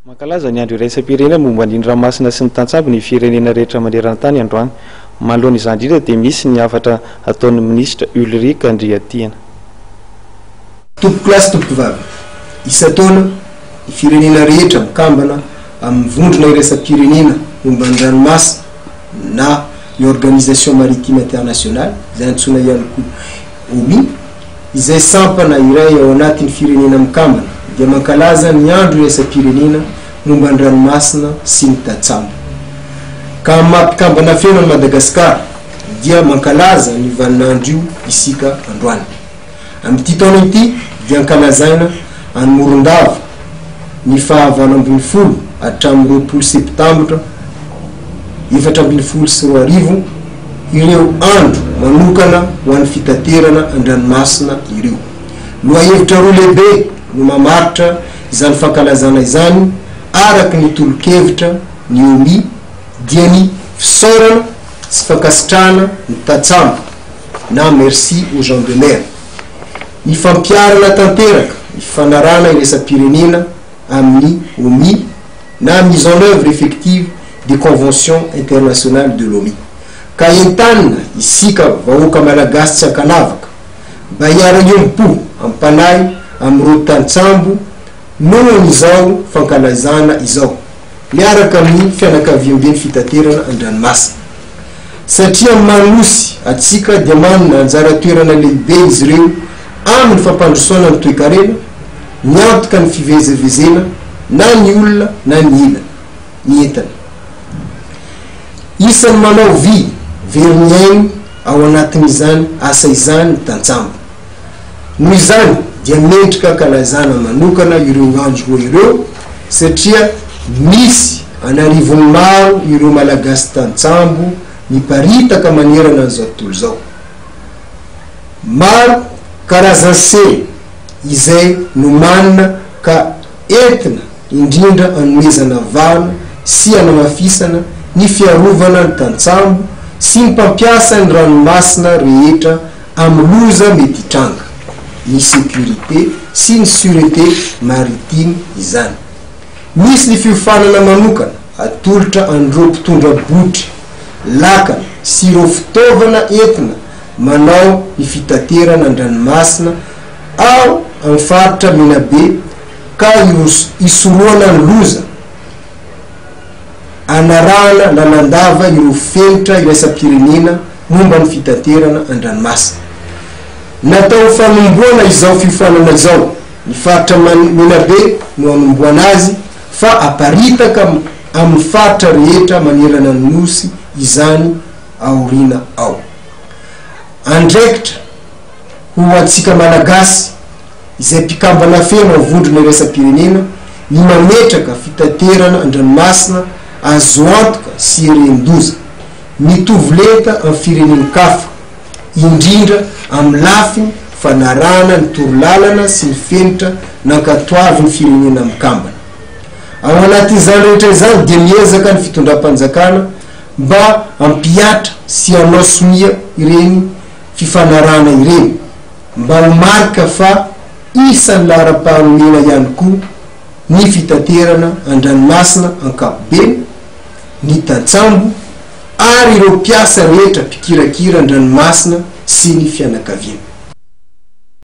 Mankalaza ny andro iraisam-pirenena momba ny ranomasina sy ny tantsambo ny firenena rehetra maneran-tany androany. Manoloana izany indrindra dia misy ny hafatra ataon'ny minisitra Ulrika Andriatiana. Tompoko lasy tompoko vavy, isa-taona ny firenena rehetra mikambana amin'ny vondrona iraisam-pirenena momba ny ranomasina na ny organisation maritime internationale izay antsoina ihany koa OMI, izay sampana iray ao anatin'ny firenena mikambana dia mankalaza ny andro iraisam-pirenena momba ny ranomasina sy ny tantsambo. Ka mampikambana feno ny Madagasikara dia mankalaza ny vaninandro io isika androany. Amin'ity taona ity dia ankalazaina any Morondava ny fahavalo ambin'ny folo hatramin'ny 20 septambra 2024 ireo andro manokana ho an'ny fitaterana an-dranomasina ireo. Lohahevitra roa lehibe no mamaritra izany fankalazana izany araky ny tolo-kevitra ny OMI dia ny fisaorana sy fankasitrahana ny tantsambo na merci aux gens de mer, ny fampiarana tanteraka ny fanarana iraisam-pirenena amin'ny OMI na mise en œuvre effective des conventions internationales de l'OMI. Ka entanina isika vahoaka malagasy tsy ankalavaka mba hiara-iompo ampanay amin'ireo tantsambo nohon' izao fankalazana izao miaraka amin'ny fianakaviam-beny fitaterana an-dranomasina, satria manosy atsika dia manana anjara toerana lehibe izy ireo amin'ny fampandrosoana ny toe-karena, ny antoka ny fivezevezena na ny olona na ny ila ny entana. Isan'ny manao vy veriniainy ao anatin'izany asa izany ny tantsambo. Noho izany dia mendrika kalazana manokana ireo andro roa ireo satria misy anarivony maro ireo malagasy tantsambo miparitaka manerana an'izao tontolo zao. Maro karazan-se izay no manina ka entina indrindra anomezana vana sy anamafisana ny fiarovana ny tantsambo sy ny mpampiasa ny ranomasina rehetra amin'ny loza mety hitranga, ny sécurité sy ny sûreté maritime izany. Misy ny fiofanana manokana atolotra an'ireo mpitondra botry, lakana sy ireo fitaovana entina manao ny fitaterana an-dranomasina ao amin'ny faritra Menabe ka isoroana ny loza anarana lalandava ireo felitra iraisam-pirenena momba ny fitaterana an-dranomasina. Natao fanomboana izao fiofanana izao ny faritra Menabe no anomboana azy fa aparitaka amin'ny faritra rehetra manerana ny nosy izany aorina ao. Andraikitra ho atsika malagasy izay mpikambana feno avondrona iraisam-pirenena ny mametraka fitaterana an-dranomasina azo antoka sy ren-doza mitovy lenta amin'ny firenenen-kafa indrindra amin'ny lafiny fanarana ny torolalana sy ny fenitra nankatoavy ny firenena mikambana. Ao anatin'izany rehetra izany dia miezaka ny fitondram-panjakana mba ampiatra sy anao somia ireny fifanarana ireny mba ho marika fa isan'ny lahara-pahanomena ihany koa ny fitaterana an-dranomasina ankapobeny, ny tantsambo ary ireo mpiasa rehetra mpikirakira an-dranomasina sy ny fianakaviana.